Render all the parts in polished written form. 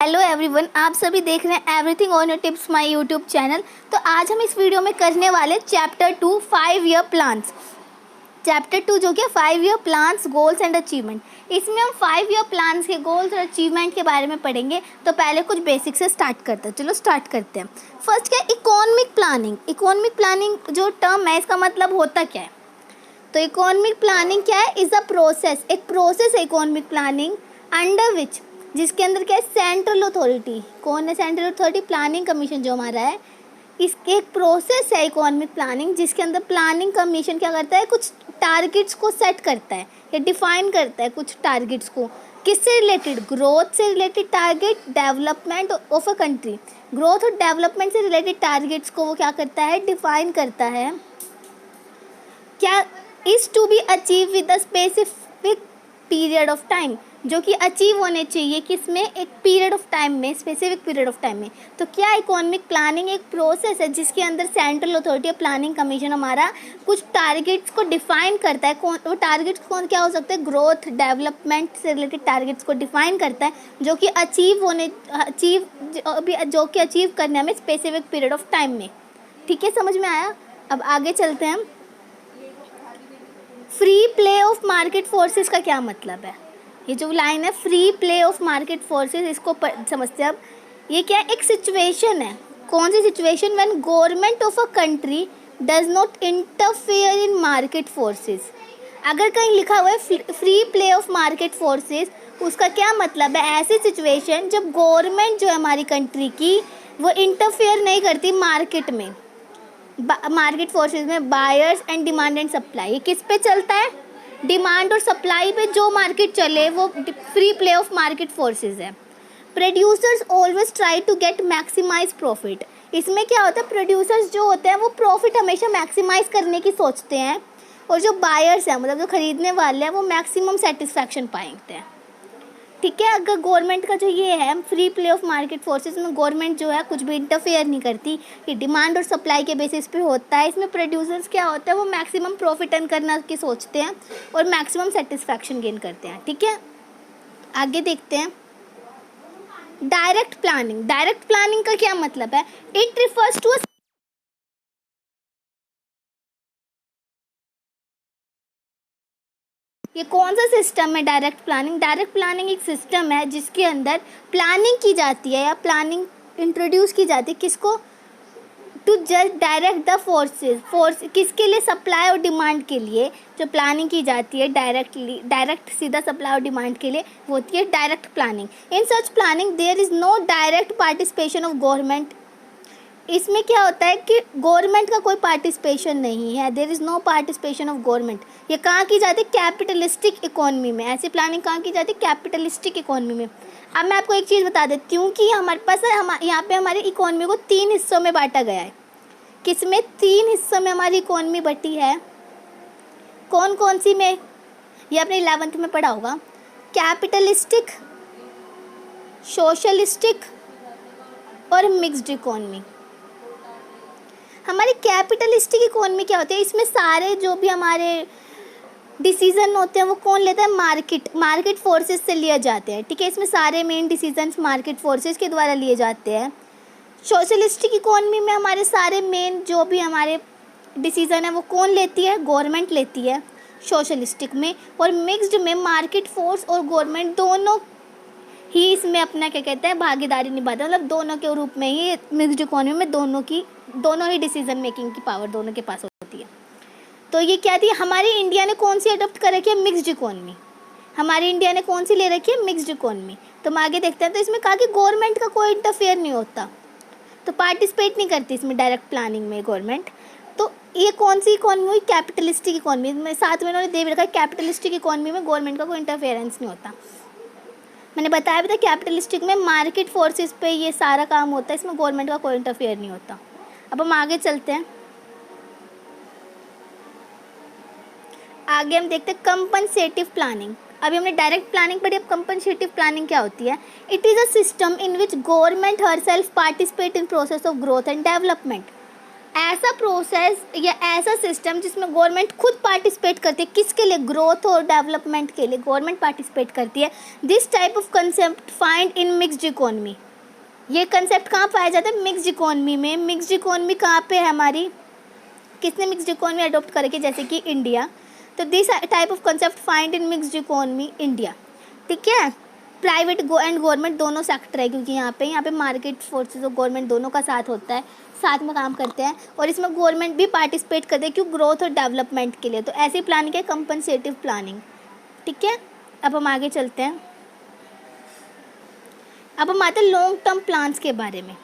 Hello everyone, आप सभी देख रहे हैं everything on your tips my YouTube channel. तो आज हम इस वीडियो में करने वाले चैप्टर 2 5 ईयर प्लान्स। चैप्टर 2 जो कि 5 year plans goals and achievement. इसमें हम 5 ईयर प्लान्स के गोल्स और अचीवमेंट के बारे में पढ़ेंगे। तो पहले कुछ बेसिक से स्टार्ट करते हैं। चलो स्टार्ट करते हैं। फर्स्ट क्या, इकोनॉमिक प्लानिंग। इकोनॉमिक प्लानिंग जो टर्म है, इसका मतलब होता क्या है? तो इकोनॉमिक प्लानिंग क्या है? इज अ प्रोसेस, एक प्रोसेस है इकोनॉमिक प्लानिंग अंडर विच, जिसके अंदर क्या है, सेंट्रल अथॉरिटी। कौन है सेंट्रल अथॉरिटी? प्लानिंग कमीशन जो हमारा है। इसके एक प्रोसेस है इकोनॉमिक प्लानिंग, जिसके अंदर प्लानिंग कमीशन क्या करता है, कुछ टारगेट्स को सेट करता है या डिफाइन करता है कुछ टारगेट्स को। किससे रिलेटेड? ग्रोथ से related target, development of a country. Growth और डेवलपमेंट से रिलेटेड टारगेट्स को वो क्या करता है, डिफाइन करता है। क्या is to be achieve with a specific period of time, जो कि अचीव होने चाहिए किसमें, एक पीरियड ऑफ टाइम में, स्पेसिफिक पीरियड ऑफ टाइम में। तो क्या इकोनॉमिक प्लानिंग एक प्रोसेस है जिसके अंदर सेंट्रल अथॉरिटी प्लानिंग कमीशन हमारा कुछ टारगेट्स को डिफाइन करता है। कौन वो टारगेट्स कौन क्या हो सकते हैं? ग्रोथ, डेवलपमेंट से रिलेटेड टारगेट्स को डिफाइन करता है, जो कि अचीव करने में स्पेसिफिक पीरियड ऑफ टाइम में। ठीक है, समझ में आया? अब आगे चलते हैं। Free play of market forces का क्या मतलब है? ये जो लाइन है free play of market forces, इसको समझते हैं अब। ये क्या है? एक सिचुएशन है। कौन सी situation? When government of a country does not interfere in market forces. अगर कहीं लिखा हुआ है free play of market forces, उसका क्या मतलब है? ऐसी सिचुएशन जब गवर्नमेंट जो है हमारी कंट्री की, वो इंटरफेयर नहीं करती मार्केट में, मार्केट फोर्सेस में। Buyers and demand and supply, ये किस पे चलता है? डिमांड और सप्लाई पे जो मार्केट चले वो free play of market forces है। Producers always try to get maximize profit. इसमें क्या होता है, प्रोड्यूसर्स जो होते हैं वो प्रॉफिट हमेशा मैक्सिमाइज करने की सोचते हैं, और जो बायर्स हैं, मतलब जो खरीदने वाले हैं, वो मैक्सिमम सेटिस्फैक्शन पाएंगे हैं। ठीक है, अगर गवर्नमेंट का जो ये है free play of market forces में, गवर्नमेंट जो है कुछ भी इंटरफेयर नहीं करती, ये डिमांड और सप्लाई के बेसिस पे होता है। इसमें प्रोड्यूसर्स क्या होता है, वो मैक्सिमम प्रॉफिट अर्न करना की सोचते हैं और मैक्सिमम सेटिस्फैक्शन गेन करते हैं। ठीक है, आगे देखते हैं। Direct planning. डायरेक्ट प्लानिंग का क्या मतलब है? इट रिफर्स टू ये कौन सा सिस्टम है डायरेक्ट प्लानिंग? डायरेक्ट प्लानिंग एक सिस्टम है जिसके अंदर प्लानिंग की जाती है या प्लानिंग इंट्रोड्यूस की जाती है। किसको? To just direct the force किसके लिए? सप्लाई और डिमांड के लिए जो प्लानिंग की जाती है डायरेक्ट सीधा सप्लाई और डिमांड के लिए, वो होती है direct planning. In such planning there is no direct participation of government. इसमें क्या होता है कि गवर्नमेंट का कोई पार्टिसिपेशन नहीं है, there is no participation of government. ये कहाँ की जाती है? कैपिटलिस्टिक इकोनॉमी में। ऐसी प्लानिंग कहाँ की जाती है? कैपिटलिस्टिक इकोनॉमी में। अब मैं आपको एक चीज़ बता देती हूँ कि हमारे पास यहाँ पे हमारी इकोनॉमी को 3 हिस्सों में बांटा गया है। किसमें? 3 हिस्सों में हमारी इकोनॉमी बटी है। कौन कौन सी में? ये आपने 11th में पढ़ा होगा। कैपिटलिस्टिक, सोशलिस्टिक और मिक्स्ड इकोनॉमी। हमारी कैपिटलिस्टिक इकोनॉमी क्या होती है? इसमें सारे जो भी हमारे डिसीजन होते हैं वो कौन लेता है? मार्केट फोर्सेस से लिए जाते हैं। ठीक है, इसमें सारे मेन डिसीजंस मार्केट फोर्सेस के द्वारा लिए जाते हैं। सोशलिस्टिक इकोनॉमी में हमारे सारे मेन जो भी हमारे डिसीजन है वो कौन लेती है? गवर्नमेंट लेती है सोशलिस्टिक में। और मिक्स्ड में मार्केट फोर्स और गवर्नमेंट दोनों ही इसमें अपना क्या कहते हैं, भागीदारी निभाते हैं। मतलब दोनों के रूप में ही मिक्स्ड इकोनॉमी में दोनों ही डिसीजन मेकिंग की पावर दोनों के पास होती है। तो ये क्या थी, हमारी इंडिया ने कौन सी अडॉप्ट कर रखी है? Mixed economy. हमारी इंडिया ने कौन सी ले रखी है? Mixed economy. तो हम आगे देखते हैं। तो इसमें कहा कि गवर्नमेंट का कोई इंटरफेयर नहीं होता, तो पार्टिसिपेट नहीं करती इसमें डायरेक्ट प्लानिंग में गवर्नमेंट। तो ये कौन सी इकोनॉमी हुई? कैपिटलिस्टिक इकोनॉमी में। साथ में उन्होंने दे रखा है कैपिटलिस्टिक इकोनॉमी में गवर्नमेंट का कोई इंटरफेरेंस नहीं होता। मैंने बताया भी था कैपिटलिस्टिक में मार्केट फोर्सेस पे ये सारा काम होता है, इसमें गवर्नमेंट का कोई इंटरफेयर नहीं होता। अब हम आगे चलते हैं। आगे हम देखते हैं कंपनसेटिव प्लानिंग। अभी हमने डायरेक्ट प्लानिंग पढ़ी, अब कंपनसेटिव प्लानिंग क्या होती है? It is a system in which government herself participate in process of growth and development. ऐसा प्रोसेस या ऐसा सिस्टम जिसमें गवर्नमेंट खुद पार्टिसिपेट करती है, किसके लिए, ग्रोथ और डेवलपमेंट के लिए गवर्नमेंट पार्टिसिपेट करती है। This type of concept find in mixed economy. ये कंसेप्ट कहाँ पाया जाता है, मिक्स्ड इकोनॉमी में। मिक्स्ड इकोनॉमी कहाँ पे है हमारी, किसने मिक्स्ड इकोनॉमी अडॉप्ट करके, जैसे कि इंडिया। तो this type of concept find in mixed economy India. ठीक है, प्राइवेट एंड गवर्नमेंट दोनों सेक्टर है, क्योंकि यहाँ पे मार्केट फोर्सेस और गवर्नमेंट दोनों का साथ होता है, साथ में काम करते हैं। और इसमें गवर्नमेंट भी पार्टिसिपेट करते हैं, क्यों, ग्रोथ और डेवलपमेंट के लिए। तो ऐसी प्लानिंग है कंपनसेटिव प्लानिंग। ठीक है, अब हम आगे चलते हैं। अब हम आते हैं लॉन्ग टर्म प्लान्स के बारे में।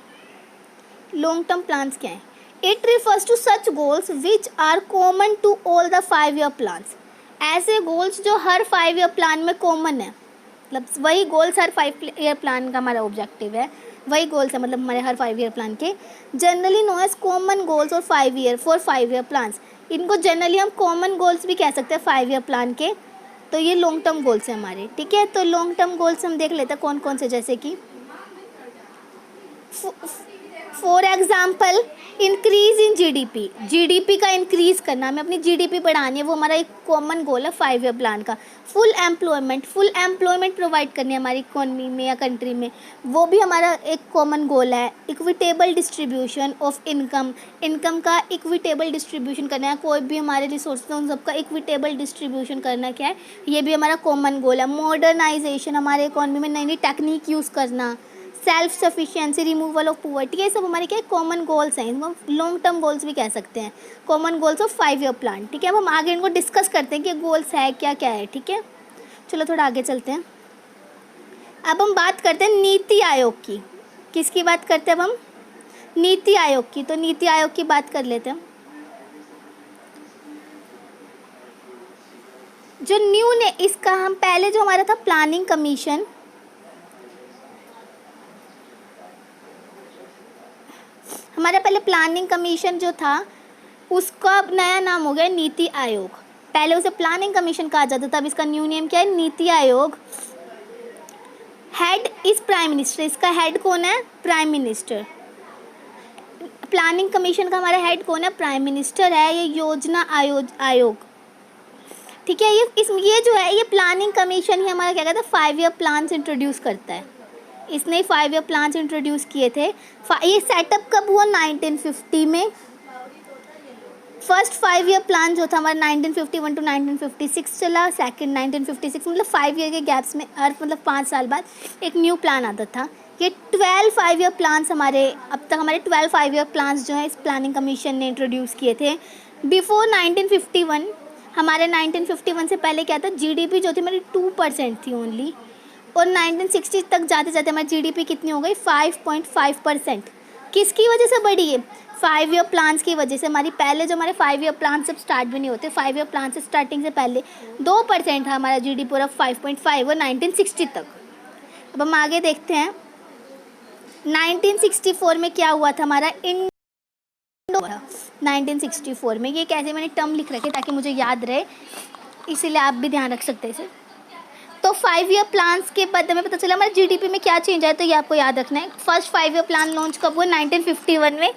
लॉन्ग टर्म प्लान्स क्या है, it refers to such goals which are common to all the 5 year plans. ऐसे गोल्स जो हर 5 ईयर प्लान में कॉमन है, मतलब वही गोल्स हर 5 ईयर प्लान का हमारा ऑब्जेक्टिव है, वही गोल्स है मतलब हमारे हर 5 ईयर प्लान के। Generally known as common goals और 5 ईयर फॉर 5 ईयर प्लान्स। इनको जनरली हम कॉमन गोल्स भी कह सकते हैं 5 ईयर प्लान के। तो ये लॉन्ग टर्म गोल्स हैं हमारे। ठीक है, तो लॉन्ग टर्म गोल्स हम देख लेते हैं कौन कौन से, जैसे कि for example increase in GDP. GDP का इंक्रीज करना, हमें अपनी जीडीपी बढ़ानी है, वो हमारा एक कॉमन गोल है 5 ईयर प्लान का। फुल एम्प्लॉयमेंट प्रोवाइड करनी है हमारी इकोनॉमी में या कंट्री में, वो भी हमारा एक कॉमन गोल है। इक्विटेबल डिस्ट्रीब्यूशन ऑफ इनकम का इक्विटेबल डिस्ट्रीब्यूशन करना है, कोई भी हमारे रिसोर्स उन सबका इक्विटेबल डिस्ट्रीब्यूशन करना क्या है, ये भी हमारा कॉमन गोल है। मॉडर्नाइजेशन, हमारे इकोनॉमी में नई नई टेक्निक यूज़ करना, self sufficiency, removal of poverty, ये सब हमारे क्या कॉमन गोल्स हैं। इनको लॉन्ग टर्म गोल्स भी कह सकते हैं, common goals of 5 year plan. ठीक है, अब हम आगे इनको डिस्कस करते हैं कि गोल्स है क्या क्या है। ठीक है, चलो थोड़ा आगे चलते हैं। अब हम बात करते हैं नीति आयोग की। किसकी बात करते हैं अब हम, नीति आयोग की। तो नीति आयोग की बात कर लेते हैं। जो न्यू ने इसका हम पहले जो हमारा था प्लानिंग कमीशन, हमारा पहले प्लानिंग कमीशन जो था उसका नया नाम हो गया नीति आयोग। पहले उसे प्लानिंग कमीशन कहा जाता था, अब इसका न्यू नेम क्या है, NITI Aayog. Head is prime minister, इसका हेड कौन है, प्राइम मिनिस्टर। प्लानिंग कमीशन का हमारा हेड कौन है, प्राइम मिनिस्टर है। ये योजना आयोग। ठीक है, ये जो है ये प्लानिंग कमीशन ही हमारा क्या कहता है 5 ईयर प्लान्स इंट्रोड्यूस करता है। इसने 5 ईयर प्लान्स इंट्रोड्यूस किए थे। ये सेटअप कब हुआ, 1950 में। फर्स्ट 5 ईयर प्लान जो था हमारा 1951 टू 1956 चला। सेकंड 1956, मतलब 5 ईयर के गैप्स में हर मतलब 5 साल बाद एक न्यू प्लान आता था। ये 12 5 ईयर प्लान्स हमारे अब तक हमारे 12 5 ईयर प्लान्स जो है इस प्लानिंग कमीशन ने इंट्रोड्यूस किए थे। बिफोर 1951, हमारे 1951 से पहले क्या था, जीडीपी जो थी हमारी 2% थी ओनली, और 1960 तक जाते जाते हमारी जीडीपी कितनी हो गई, 5.5%। किसकी वजह से बढ़ी है, 5 ईयर प्लान्स की वजह से। हमारी पहले जो हमारे 5 ईयर प्लान सब स्टार्ट भी नहीं होते, 5 ईयर प्लान से स्टार्टिंग से पहले 2% था हमारा जीडीपी, और 5.5 और 1960 तक। अब हम आगे देखते हैं 1964 में क्या हुआ था हमारा 1964 में। ये कैसे मैंने टर्म लिख रखे ताकि मुझे याद रहे, इसीलिए आप भी ध्यान रख सकते हैं इसे। तो 5 ईयर प्लान्स के बाद हमें पता चला हमारे जीडीपी में क्या चेंज आया, तो ये आपको याद रखना है। फर्स्ट 5 ईयर प्लान लॉन्च कब हुआ, 1951 में,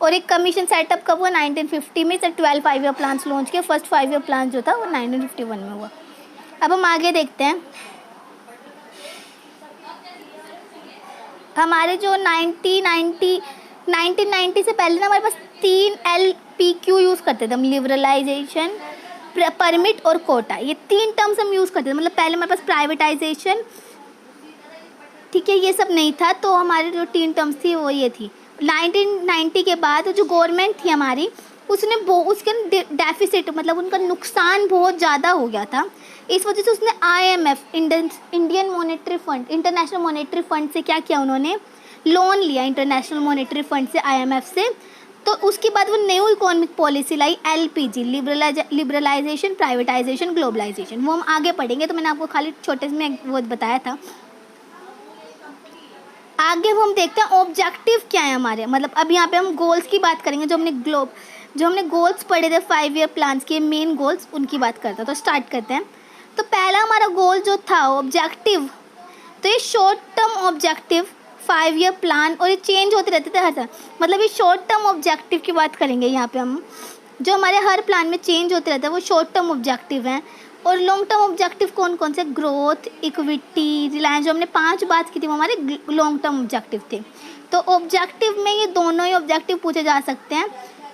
और एक कमीशन सेटअप कब हुआ, 1950 में। तो 12 5 ईयर प्लान्स लॉन्च किए, फर्स्ट 5 ईयर प्लान जो था वो 1951 में हुआ। अब हम आगे देखते हैं हमारे जो 1990 से पहले ना हमारे पास 3 LPQ यूज़ करते थे हम, लिबरलाइजेशन, परमिट और कोटा। ये 3 टर्म्स हम यूज़ करते थे। मतलब पहले हमारे पास प्राइवेटाइजेशन, ठीक है, ये सब नहीं था, तो हमारे जो 3 टर्म्स थी वो ये थी। 1990 के बाद जो गवर्नमेंट थी हमारी उसके डेफिसिट मतलब उनका नुकसान बहुत ज़्यादा हो गया था। इस वजह से उसने IMF, Indian monetary fund, international monetary fund से क्या किया, उन्होंने लोन लिया इंटरनेशनल मॉनेटरी फंड से, IMF से। तो उसके बाद वो न्यू इकोनॉमिक पॉलिसी लाई, LPG, लिबरलाइजेशन, प्राइवेटाइजेशन, ग्लोबलाइजेशन। वो हम आगे पढ़ेंगे, तो मैंने आपको खाली छोटे में वो बताया था। आगे वो हम देखते हैं ऑब्जेक्टिव क्या है हमारे, मतलब अब यहाँ पे हम गोल्स की बात करेंगे। जो हमने गोल्स पढ़े थे 5 ईयर प्लान्स के, मेन गोल्स, उनकी बात करते हैं। तो स्टार्ट करते हैं। तो पहला हमारा गोल जो था ऑब्जेक्टिव, तो ये short term objective 5 year plan, और ये चेंज होते रहते थे हर साल। मतलब ये शॉर्ट टर्म ऑब्जेक्टिव की बात करेंगे यहाँ पे हम, जो हमारे हर प्लान में चेंज होते रहते हैं वो शॉर्ट टर्म ऑब्जेक्टिव हैं। और लॉन्ग टर्म ऑब्जेक्टिव कौन कौन से? ग्रोथ, इक्विटी, रिलायंस, जो हमने 5 बात की थी वो हमारे लॉन्ग टर्म ऑब्जेक्टिव थे। तो ऑब्जेक्टिव में ये दोनों ही ऑब्जेक्टिव पूछे जा सकते हैं।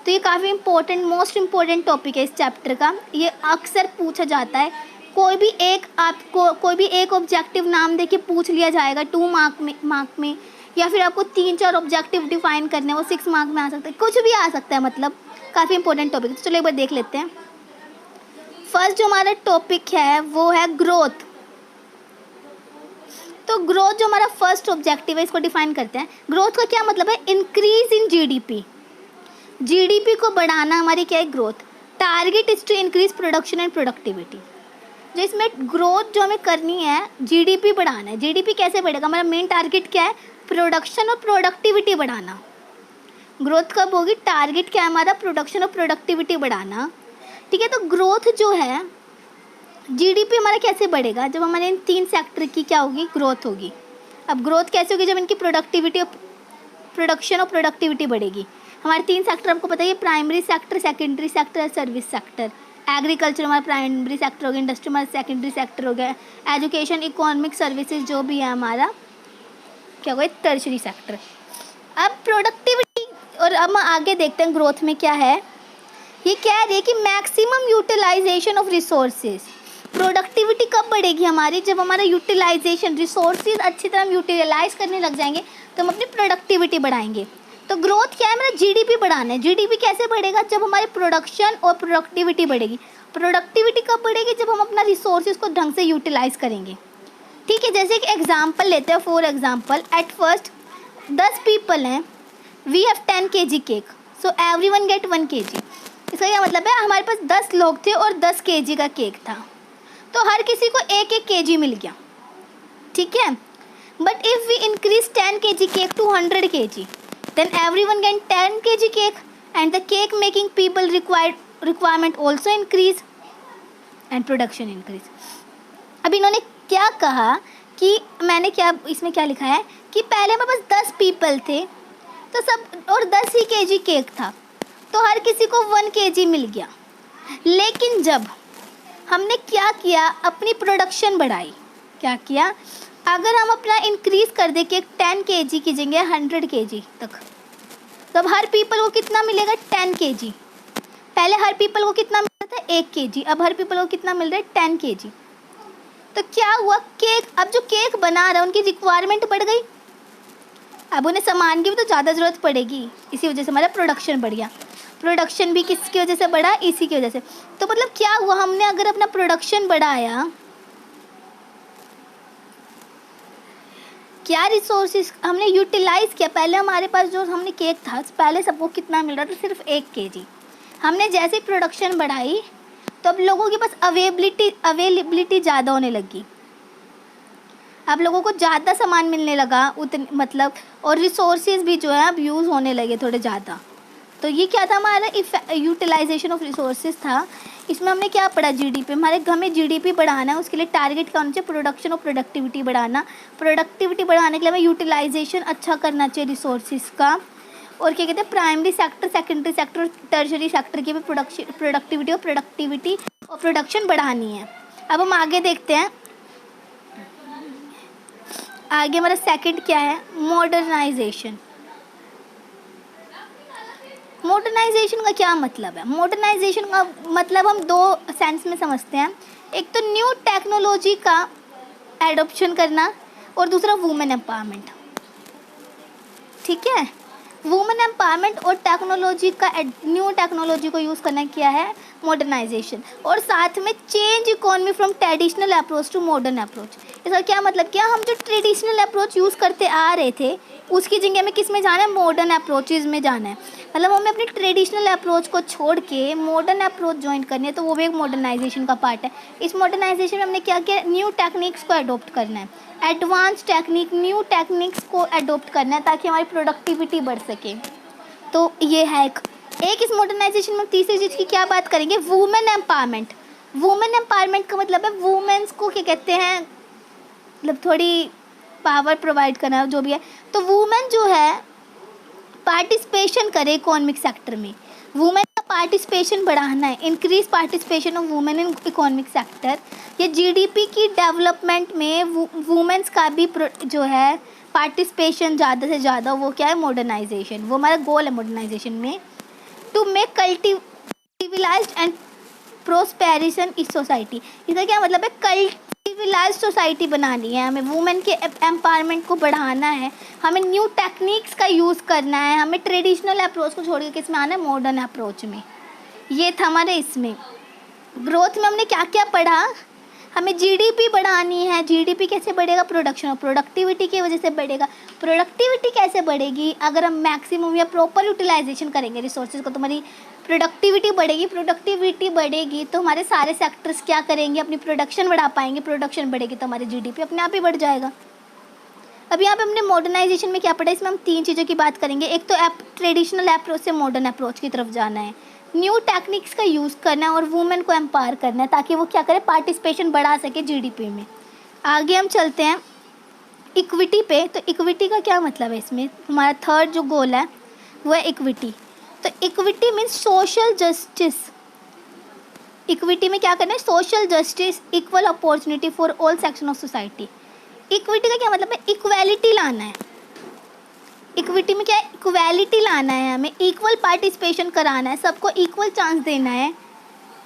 तो ये काफ़ी इंपॉर्टेंट, मोस्ट इम्पॉर्टेंट टॉपिक है इस चैप्टर का। ये अक्सर पूछा जाता है। कोई भी एक ऑब्जेक्टिव नाम दे के पूछ लिया जाएगा 2 मार्क में, या फिर आपको 3-4 ऑब्जेक्टिव डिफाइन करने हैं, वो 6 मार्क में आ सकता है, कुछ भी आ सकता है। मतलब काफ़ी इंपॉर्टेंट टॉपिक है। तो चलो एक बार देख लेते हैं। फर्स्ट जो हमारा टॉपिक है वो है ग्रोथ। तो ग्रोथ जो हमारा फर्स्ट ऑब्जेक्टिव है, इसको डिफाइन करते हैं। ग्रोथ का क्या मतलब है? Increase in GDP. जीडीपी को बढ़ाना हमारी क्या है? Growth. Target is to increase production and productivity. जो इसमें ग्रोथ जो हमें करनी है, जीडीपी बढ़ाना है। जीडीपी कैसे बढ़ेगा? हमारा मेन टारगेट क्या है? प्रोडक्शन और प्रोडक्टिविटी बढ़ाना। ग्रोथ कब होगी? टारगेट क्या है हमारा? प्रोडक्शन और प्रोडक्टिविटी बढ़ाना। ठीक है। तो ग्रोथ जो है, जीडीपी हमारा कैसे बढ़ेगा? जब हमारे इन 3 सेक्टर की क्या होगी? ग्रोथ होगी। अब ग्रोथ कैसे होगी? जब इनकी प्रोडक्टिविटी और प्रोडक्शन और प्रोडक्टिविटी बढ़ेगी। हमारे 3 सेक्टर आपको पता है, प्राइमरी सेक्टर, सेकेंडरी सेक्टर और सर्विस सेक्टर। एग्रीकल्चर हमारा प्राइमरी सेक्टर हो गया, इंडस्ट्री हमारा सेकेंडरी सेक्टर हो गया, एजुकेशन, इकोनॉमिक सर्विसेज जो भी है हमारा क्या होगा? Tertiary sector. अब प्रोडक्टिविटी, और अब हम आगे देखते हैं ग्रोथ में क्या है। ये कह रही है कि maximum utilisation of resources. Productivity कब बढ़ेगी हमारी? जब हमारा यूटिलाइजेशन, रिसोर्सेज अच्छी तरह हम यूटिलाइज करने लग जाएंगे तो हम अपनी प्रोडक्टिविटी बढ़ाएंगे। तो ग्रोथ क्या है? मेरा जीडीपी बढ़ाना है। जीडीपी कैसे बढ़ेगा? जब हमारी प्रोडक्शन और प्रोडक्टिविटी बढ़ेगी। प्रोडक्टिविटी कब बढ़ेगी? जब हम अपना रिसोर्सेज को ढंग से यूटिलाइज करेंगे। ठीक है। जैसे एक एग्जाम्पल लेते हैं, for example, at first 10 people हैं, we have 10 kg cake, so everyone get 1 kg। इसका क्या मतलब है? हमारे पास 10 लोग थे और 10 kg का केक था, तो हर किसी को 1-1 kg मिल गया। ठीक है। But if we increase 10 kg cake to 100 kg, then everyone get 10 kg cake and the cake making people requirement also increase and production increase. अब इन्होंने क्या कहा कि मैंने क्या इसमें क्या लिखा है कि पहले हमारे पास 10 पीपल थे तो सब, और 10 ही kg केक था, तो हर किसी को 1 kg मिल गया। लेकिन जब हमने क्या किया? अपनी प्रोडक्शन बढ़ाई। क्या किया? अगर हम अपना इंक्रीज कर दे केक 10 kg की जगह 100 kg तक, तब हर पीपल को कितना मिलेगा? 10 kg। पहले हर पीपल को कितना मिल रहा था? 1 kg। अब हर पीपल को कितना मिल रहा है? 10 kg। तो क्या हुआ? केक, अब जो केक बना रहा है उनकी रिक्वायरमेंट बढ़ गई। अब उन्हें सामान की भी तो ज़्यादा ज़रूरत पड़ेगी, इसी वजह से हमारा प्रोडक्शन बढ़ गया। प्रोडक्शन भी किसकी वजह से बढ़ा? इसी की वजह से। तो मतलब क्या हुआ? हमने अगर अपना प्रोडक्शन बढ़ाया, क्या रिसोर्सेज हमने यूटिलाइज किया। पहले हमारे पास जो हमने केक था, पहले सबको कितना मिल रहा था? सिर्फ 1 kg। हमने जैसे प्रोडक्शन बढ़ाई तो अब लोगों के पास अवेलेबिलिटी ज़्यादा होने लगी। अब लोगों को ज़्यादा सामान मिलने लगा उतने, मतलब, और रिसोर्सेज भी जो है अब यूज़ होने लगे थोड़े ज़्यादा। तो ये क्या था? हमारा यूटिलाइजेशन ऑफ रिसोर्सेज था। इसमें हमने क्या पढ़ा? जीडीपी। हमें जीडीपी बढ़ाना है, उसके लिए टारगेट क्या होना चाहिए? प्रोडक्शन और प्रोडक्टिविटी बढ़ाना। प्रोडक्टिविटी बढ़ाने के लिए हमें यूटिलाइजेशन अच्छा करना चाहिए रिसोर्सेज का। और क्या कहते हैं? प्राइमरी सेक्टर, सेकेंडरी सेक्टर और टर्शरी सेक्टर की भी प्रोडक्टिविटी और प्रोडक्शन बढ़ानी है। अब हम आगे देखते हैं। आगे हमारा सेकंड क्या है? मॉडर्नाइजेशन। मॉडर्नाइजेशन का क्या मतलब है? मॉडर्नाइजेशन का मतलब हम 2 सेंस में समझते हैं। एक तो न्यू टेक्नोलॉजी का एडॉप्शन करना, और दूसरा वुमेन एम्पावरमेंट। ठीक है। वुमेन एम्पावरमेंट और टेक्नोलॉजी का, न्यू टेक्नोलॉजी को यूज़ करना क्या है? मॉडर्नाइजेशन। और साथ में change economy from traditional approach to modern approach. इसका क्या मतलब? क्या हम जो ट्रेडिशनल अप्रोच यूज़ करते आ रहे थे उसकी जगह में किस में जाना है? मॉडर्न अप्रोचेज़ में जाना है। मतलब हमें अपनी ट्रेडिशनल अप्रोच को छोड़ के मॉडर्न अप्रोच ज्वाइन करनी है, तो वो भी एक मॉडर्नाइजेशन का पार्ट है। इस मॉडर्नाइजेशन में हमने क्या किया? न्यू टेक्निक्स को अडोप्ट करना है, एडवांस टेक्निक, न्यू टेक्निक्स को अडोप्ट करना है ताकि हमारी प्रोडक्टिविटी बढ़ सके। तो ये है एक इस मॉडर्नाइजेशन में तीसरी चीज़ की क्या बात करेंगे? Women empowerment. वुमेन एम्पावरमेंट का मतलब है वुमेन्स को क्या कहते हैं, मतलब थोड़ी पावर प्रोवाइड करना, जो भी है। तो वुमेन जो है पार्टिसिपेशन करे इकोनॉमिक सेक्टर में, वुमेन का पार्टिसिपेशन बढ़ाना है, increase participation of women in economic sector. ये जीडीपी की डेवलपमेंट में वुमेन्स का भी जो है पार्टिसिपेशन ज़्यादा से ज़्यादा, वो क्या है, मॉडर्नाइजेशन, वो हमारा गोल है मॉडर्नाइजेशन में। टू मेक कल्टिविलाइज्ड एंड प्रोस्पेरिशन इस सोसाइटी, इसका क्या मतलब है, कल्टिविलाइज्ड सोसाइटी बनानी है हमें, वुमेन के एम्पावरमेंट को बढ़ाना है, हमें न्यू टेक्निक्स का यूज़ करना है, हमें ट्रेडिशनल अप्रोच को छोड़ के किस में आना है, मॉडर्न अप्रोच में। ये था हमारे इसमें ग्रोथ में हमने क्या क्या पढ़ा। हमें जीडीपी बढ़ानी है, जीडीपी कैसे बढ़ेगा, प्रोडक्शन और प्रोडक्टिविटी की वजह से बढ़ेगा। प्रोडक्टिविटी कैसे बढ़ेगी, अगर हम मैक्सिमम या प्रॉपर यूटिलाइजेशन करेंगे रिसोर्सेज को, तुम्हारी प्रोडक्टिविटी बढ़ेगी। प्रोडक्टिविटी बढ़ेगी तो हमारे सारे सेक्टर्स क्या करेंगे, अपनी प्रोडक्शन बढ़ा पाएंगे, प्रोडक्शन बढ़ेगी तो हमारी जीडीपी अपने आप ही बढ़ जाएगा। अब यहाँ पे हमने मॉडर्नाइजेशन में क्या पढ़ा, इसमें हम 3 चीज़ों की बात करेंगे। एक तो ट्रेडिशनल अप्रोच से मॉडर्न अप्रोच की तरफ जाना है, न्यू टेक्निक्स का यूज़ करना है और वुमेन को एम्पावर करना है ताकि वो क्या करे, पार्टिसिपेशन बढ़ा सके जीडीपी में। आगे हम चलते हैं इक्विटी पे। तो इक्विटी का क्या मतलब है, इसमें हमारा थर्ड जो गोल है वो है इक्विटी। तो equity means social justice. Equity में क्या करना है, social justice, equal opportunity for all section of society. Equity का क्या मतलब है, इक्वालिटी लाना है। इक्विटी में क्या है, इक्वालिटी लाना है, हमें इक्वल पार्टिसिपेशन कराना है, सबको इक्वल चांस देना है।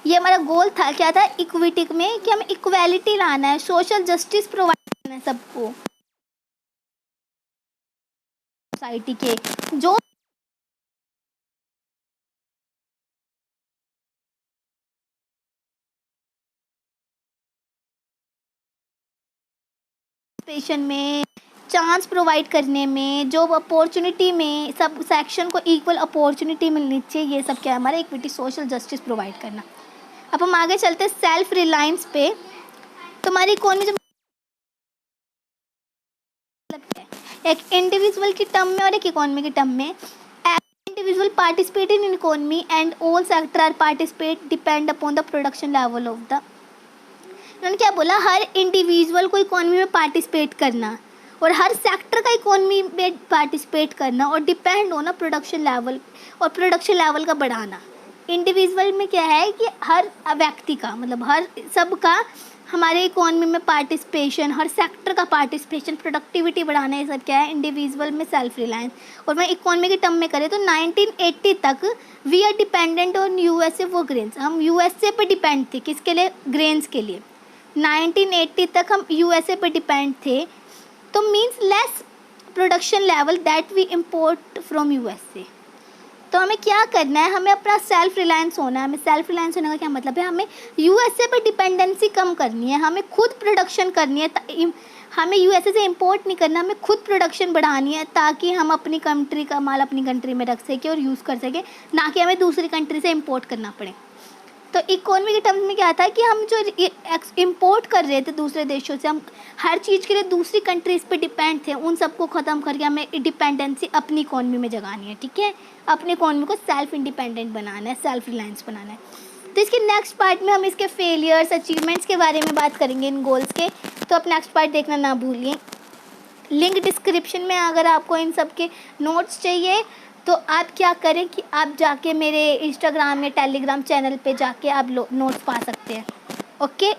ये हमारा गोल था, क्या था इक्विटी में, कि हमें इक्वालिटी लाना है, सोशल जस्टिस प्रोवाइड करना है सबको, सोसाइटी के जो पार्टिसिपेशन में, चांस प्रोवाइड करने में, जॉब अपॉर्चुनिटी में, सब सेक्शन को इक्वल अपॉर्चुनिटी मिलनी चाहिए। ये सब क्या है हमारा इक्विटी, सोशल जस्टिस प्रोवाइड करना। अब हम आगे चलते हैं सेल्फ रिलायंस पे। तो हमारी इकोनॉमी जो मतलब क्या है, एक इंडिविजुअल की टर्म में और एक इकोनॉमी की टर्म में। Individual participate in economy and all sector are participate depend upon the production level of the. उन्होंने क्या बोला, हर इंडिविजुअल को इकोनॉमी में पार्टिसिपेट करना और हर सेक्टर का इकोनॉमी में पार्टिसिपेट करना और डिपेंड होना प्रोडक्शन लेवल, और प्रोडक्शन लेवल का बढ़ाना। इंडिविजुअल में क्या है कि हर व्यक्ति का मतलब हर सबका हमारे इकोनॉमी में पार्टिसिपेशन, हर सेक्टर का पार्टिसिपेशन, प्रोडक्टिविटी बढ़ाना, ये सब क्या है इंडिविजुअल में सेल्फ रिलायंस। और मैं इकोनॉमी के टर्म में करें तो 1980 तक we are dependent on USA for grains. हम यूएसए पे डिपेंड थे, किसके लिए, ग्रेन्स के लिए। 1980 तक हम यूएसए पे डिपेंड थे, तो means less production level that we import from USA. तो हमें क्या करना है, हमें अपना सेल्फ रिलायंस होना है। हमें सेल्फ रिलायंस होने का क्या मतलब है, हमें यूएसए पे डिपेंडेंसी कम करनी है, हमें खुद प्रोडक्शन करनी है, हमें यूएसए से इंपोर्ट नहीं करना, हमें खुद प्रोडक्शन बढ़ानी है ताकि हम अपनी कंट्री का माल अपनी कंट्री में रख सकें और यूज़ कर सकें, ना कि हमें दूसरी कंट्री से इंपोर्ट करना पड़े। तो इकोनॉमी के टर्म्स में क्या था कि हम जो इंपोर्ट कर रहे थे दूसरे देशों से, हम हर चीज़ के लिए दूसरी कंट्रीज़ पे डिपेंड थे, उन सबको ख़त्म करके हमें डिपेंडेंसी अपनी इकोनॉमी में जगानी है। ठीक है, अपनी इकोनॉमी को सेल्फ इंडिपेंडेंट बनाना है, सेल्फ रिलायंस बनाना है। तो इसके नेक्स्ट पार्ट में हम इसके फेलियर्स, अचीवमेंट्स के बारे में बात करेंगे, इन गोल्स के। तो आप नेक्स्ट पार्ट देखना ना भूलिए। लिंक डिस्क्रिप्शन में, अगर आपको इन सब के नोट्स चाहिए तो आप क्या करें कि आप जाके मेरे इंस्टाग्राम या टेलीग्राम चैनल पे जाके आप नोट्स पा सकते हैं। ओके।